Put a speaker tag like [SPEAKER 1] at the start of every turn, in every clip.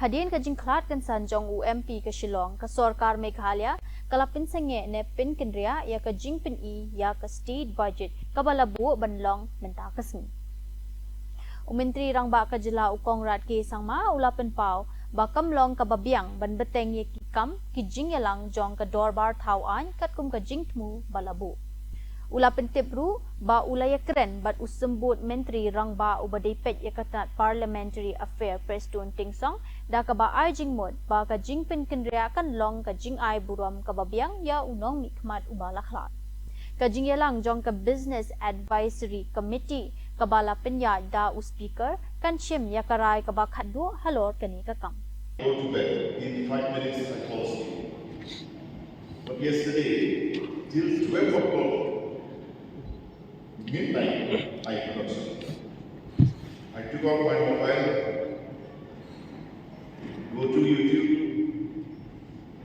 [SPEAKER 1] Hadien ka Jingkhlad Kynsan jong UMP ka Shillong ka Sorkar Meghalaya kalapin sange ne Pynkynriah ya ka Jingpin ya ka state budget kabalabu banlong mentakasmi. Umintri rang ba ka jila ukong rat ki sangma ulapen pau bakam long kababiang ban beteng ye kikam ki jingyalang jong ka dorbar thawan kat kum ka jingtmu balabu. Ulapen tipru ba ulaya keren bat usembut menteri rang ba ubadipet ya katat parliamentary affair prestun tingsong da ka ba ay jingmod ba ka jingpin Pynkynriah kan long ka jing ay buram kababiang ya unong mikmat ubalakhlat. Ka jingyalang jong ka business advisory committee kabala penya da speaker kan chim ya karay kabakaddo halor kani kakam.
[SPEAKER 2] Go to bed. In 5 minutes I fall asleep. But yesterday, till 12 o'clock, midnight, I could not sleep. I took out my mobile, go to YouTube,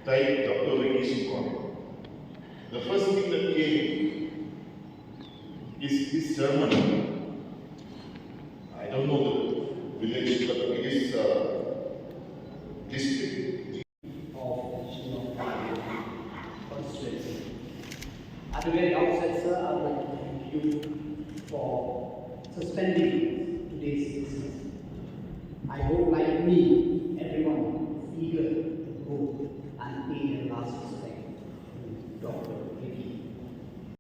[SPEAKER 2] type Dr. Vicky Sorkar. The first thing that came is his sermon. I don't know the village, but it is district.
[SPEAKER 3] Of constituency. At the very outset, sir, I would like to thank you for suspending today's business. I hope, like me, everyone is eager to go and pay their last respect to Dr. Vicky